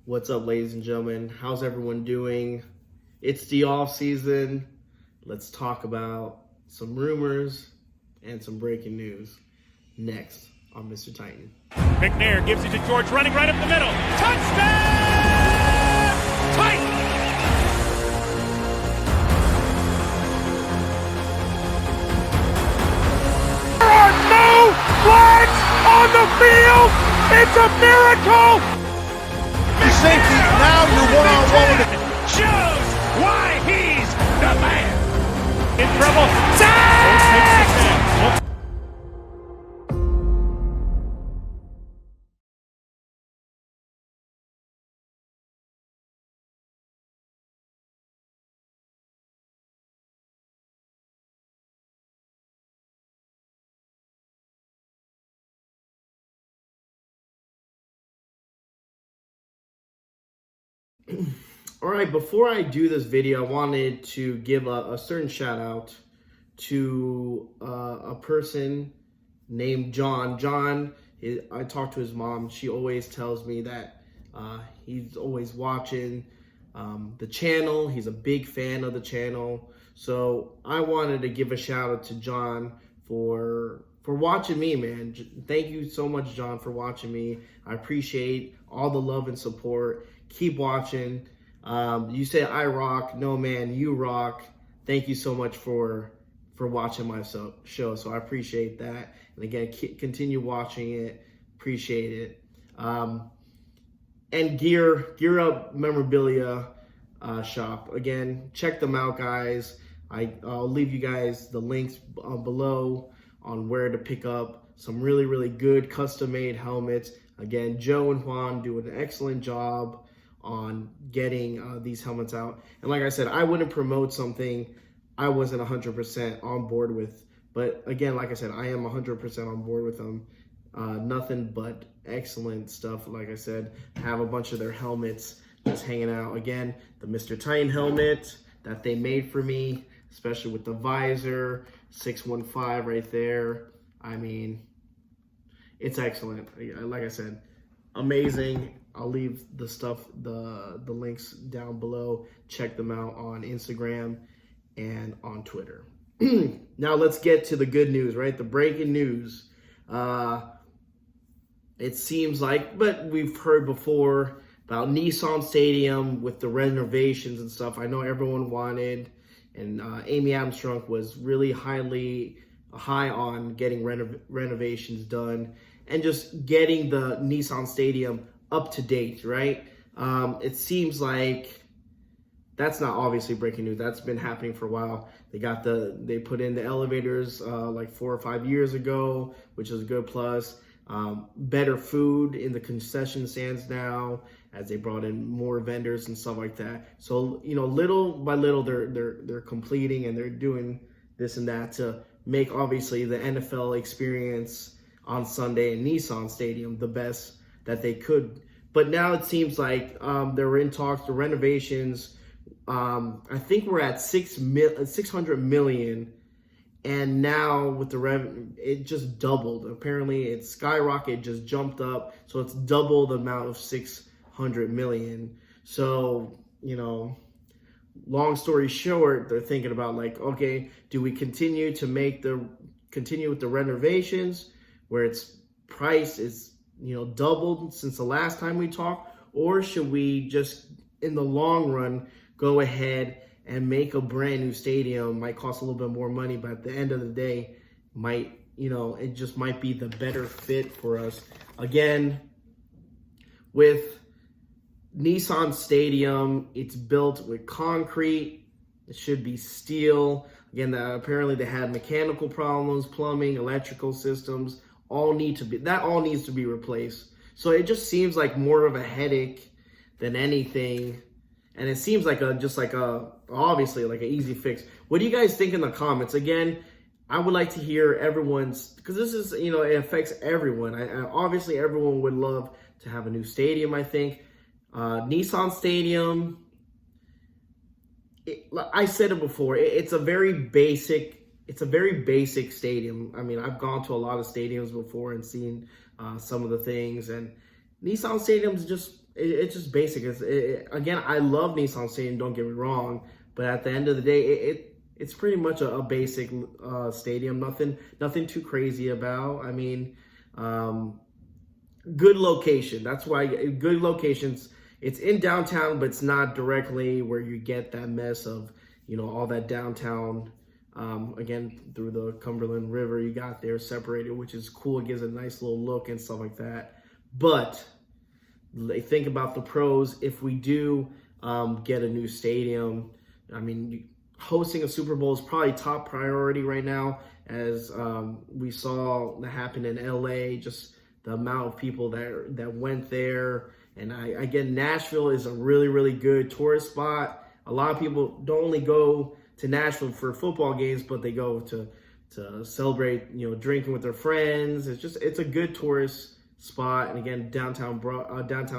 What's up, ladies and gentlemen? How's everyone doing? It's the off season. Let's talk about some rumors and some breaking news next on Mr. Titan. McNair gives it to George, running right up the middle. Touchdown! Titan! There are no flags on the field! It's a miracle! Safety, now you're one-on-one with it. Shows why he's the man. In trouble. Sack! All right, before I do this video, I wanted to give a certain shout out to a person named John. John, I talked to his mom. She always tells me that he's always watching the channel. He's a big fan of the channel. So I wanted to give a shout out to John for watching me, man. Thank you so much, John, for watching me. I appreciate all the love and support. Keep watching. You say I rock. No, man, you rock. Thank you so much for watching my show. So I appreciate that. And again, continue watching it. Appreciate it. And gearup memorabilia shop. Again, check them out, guys. I'll leave you guys the links below on where to pick up some really, really good custom-made helmets. Again, Joe and Juan do an excellent job on getting these helmets out. And like I said, I wouldn't promote something I wasn't 100% on board with. But again, like I said, I am 100% on board with them. Nothing but excellent stuff. Like I said, have a bunch of their helmets just hanging out. Again, the Mr. Titan helmet that they made for me, especially with the visor, 615 right there. I mean, it's excellent. Like I said, amazing. I'll leave the stuff, the links down below. Check them out on Instagram and on Twitter. Now let's get to the good news, right? The breaking news. It seems like, but we've heard before about Nissan Stadium with the renovations and stuff. I know everyone wanted, and Amy Armstrong was really high on getting renovations done and just getting the Nissan Stadium up to date, right? It seems like that's not obviously breaking news. That's been happening for a while. They put in the elevators like 4 or 5 years ago, which is a good plus. Better food in the concession stands now, as they brought in more vendors and stuff like that. So, you know, little by little, they're completing and they're doing this and that to make obviously the NFL experience on Sunday in Nissan Stadium the best that they could. But now it seems like they're in talks, the renovations. I think we're at 600 million. And now with the revenue, it just doubled. Apparently it's skyrocketed, just jumped up. So it's double the amount of 600 million. So, you know, long story short, they're thinking about like, okay, do we continue with the renovations where its price is, you know, doubled since the last time we talked? Or should we just, in the long run, go ahead and make a brand new stadium? Might cost a little bit more money, but at the end of the day, might, you know, it just might be the better fit for us. Again, with Nissan Stadium, it's built with concrete. It should be steel. Again, apparently they had mechanical problems, plumbing, electrical systems, all needs to be replaced. So it just seems like more of a headache than anything. And it seems like obviously like an easy fix. What do you guys think in the comments? Again, I would like to hear everyone's, because this is, you know, it affects everyone. Obviously everyone would love to have a new stadium, I think. Nissan Stadium, I said it before, it's a very basic stadium. I mean, I've gone to a lot of stadiums before and seen some of the things, and Nissan Stadium's just, it's just basic. Again, I love Nissan Stadium, don't get me wrong, but at the end of the day, it's pretty much a basic stadium. Nothing too crazy about. I mean, good location. That's why good locations. It's in downtown, but it's not directly where you get that mess of, all that downtown. Again, through the Cumberland River, you got there separated, which is cool. It gives a nice little look and stuff like that. But think about the pros. If we do get a new stadium, I mean, hosting a Super Bowl is probably top priority right now, as we saw that happen in LA, just the amount of people that went there. And again, Nashville is a really, really good tourist spot. A lot of people don't only go to Nashville for football games, but they go to celebrate, drinking with their friends. It's a good tourist spot. And again, downtown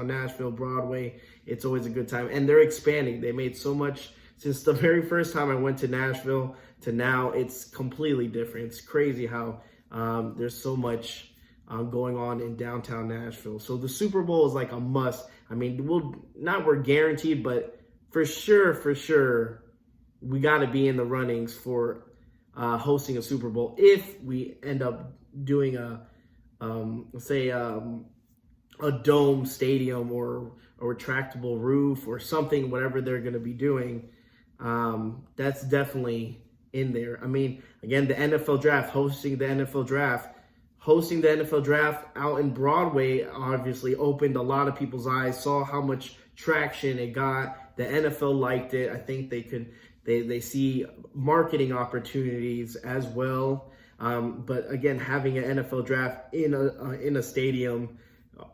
Nashville, Broadway, it's always a good time. And they're expanding. They made so much since the very first time I went to Nashville to now. It's completely different. It's crazy how there's so much going on in downtown Nashville. So the Super Bowl is like a must. I mean, we're guaranteed, but for sure, we got to be in the runnings for hosting a Super Bowl if we end up doing a dome stadium or a retractable roof or something, whatever they're going to be doing. That's definitely in there. I mean, again, the NFL draft, hosting the NFL draft out in Broadway obviously opened a lot of people's eyes, saw how much traction it got. The NFL liked it. I think they see marketing opportunities as well. But again, having an NFL draft in a stadium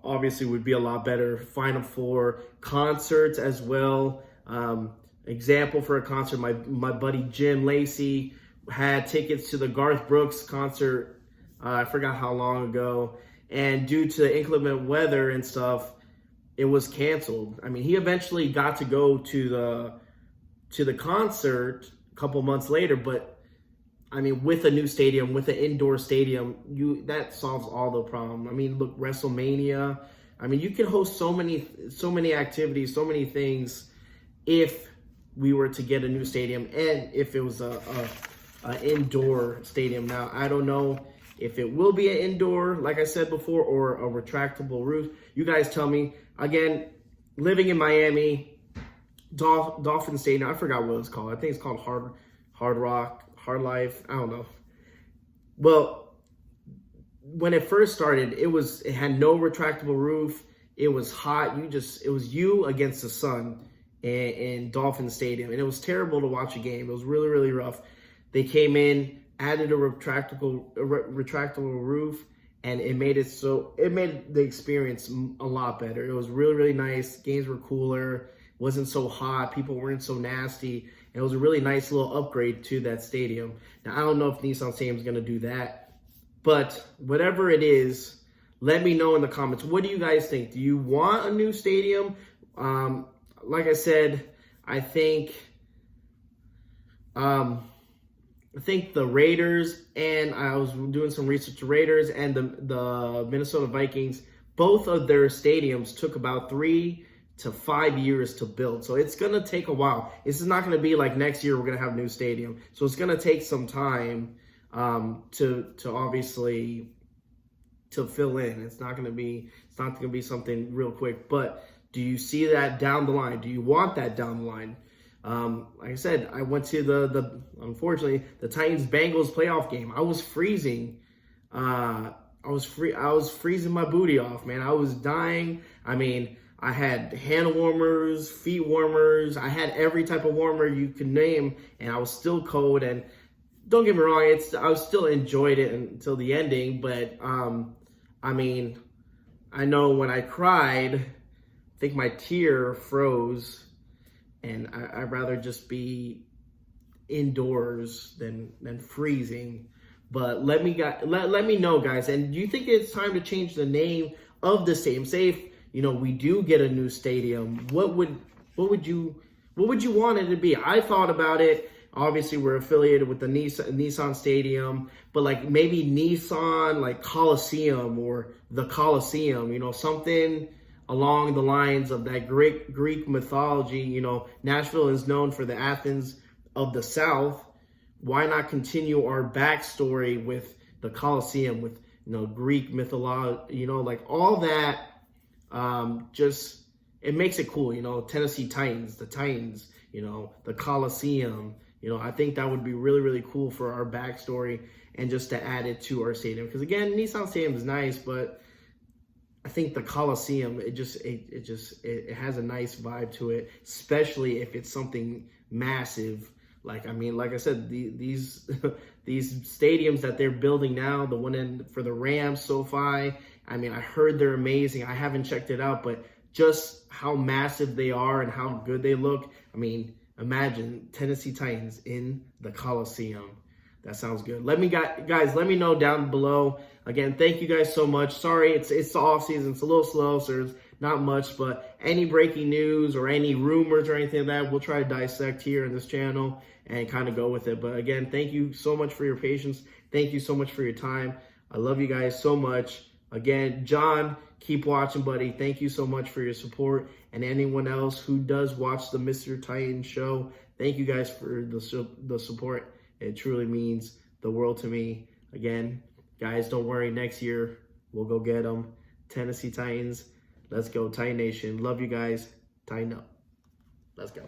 obviously would be a lot better. Final Four concerts as well. Example for a concert, my buddy Jim Lacey had tickets to the Garth Brooks concert. I forgot how long ago, and due to inclement weather and stuff, it was canceled. I mean, he eventually got to go to the concert a couple months later, but I mean, with a new stadium, with an indoor stadium, that solves all the problem. I mean, look, WrestleMania. I mean, you can host so many activities, so many things if we were to get a new stadium and if it was a indoor stadium. Now, I don't know if it will be an indoor, like I said before, or a retractable roof. You guys tell me. Again, living in Miami, Dolphin Stadium, I forgot what it's called. I think it's called Hard Rock, Hard Life. I don't know. Well, when it first started, it had no retractable roof. It was hot. It was you against the sun in Dolphin Stadium, and it was terrible to watch a game. It was really, really rough. They came in, added a retractable roof, and it made the experience a lot better. It was really, really nice. Games were cooler. Wasn't so hot. People weren't so nasty. And it was a really nice little upgrade to that stadium. Now, I don't know if Nissan Stadium is going to do that, but whatever it is, let me know in the comments. What do you guys think? Do you want a new stadium? Like I said, I think the Raiders, and I was doing some research, the Raiders and the Minnesota Vikings, both of their stadiums took about 3 to 5 years to build. So it's going to take a while. This is not going to be like next year we're going to have a new stadium. So it's going to take some time to obviously to fill in. It's not going to be something real quick. But do you see that down the line? Do you want that down the line? Like I said, I went to unfortunately the Titans-Bengals playoff game. I was freezing. I was freezing my booty off, man. I was dying. I mean, I had hand warmers, feet warmers. I had every type of warmer you could name, and I was still cold. And don't get me wrong, I still enjoyed it until the ending. But I mean, I know when I cried, I think my tear froze. And I'd rather just be indoors than freezing. But let me know, guys. And do you think it's time to change the name of the stadium? Say if we do get a new stadium, what would you want it to be? I thought about it. Obviously, we're affiliated with the Nissan Stadium, but like maybe Nissan like Coliseum or the Coliseum. Something along the lines of that Greek mythology. You know, Nashville is known for the Athens of the South. Why not continue our backstory with the Colosseum, with, you know, Greek mythology, you know, like all that. Just, it makes it cool, you know, Tennessee Titans, the Titans, you know, the Coliseum, you know, I think that would be really, really cool for our backstory and just to add it to our stadium. Because again, Nissan Stadium is nice, but I think the Coliseum, it has a nice vibe to it, especially if it's something massive. Like, I mean, like I said, these these stadiums that they're building now, the one for the Rams, SoFi, I mean, I heard they're amazing. I haven't checked it out, but just how massive they are and how good they look. I mean, imagine Tennessee Titans in the Coliseum. That sounds good. Guys, let me know down below. Again, thank you guys so much. Sorry, it's the off season. It's a little slow, so there's not much. But any breaking news or any rumors or anything like that, we'll try to dissect here in this channel and kind of go with it. But again, thank you so much for your patience. Thank you so much for your time. I love you guys so much. Again, John, keep watching, buddy. Thank you so much for your support. And anyone else who does watch the Mr. Titan show, thank you guys for the support. It truly means the world to me. Again, guys, don't worry. Next year, we'll go get them. Tennessee Titans. Let's go, Titan Nation. Love you guys. Tighten up. Let's go.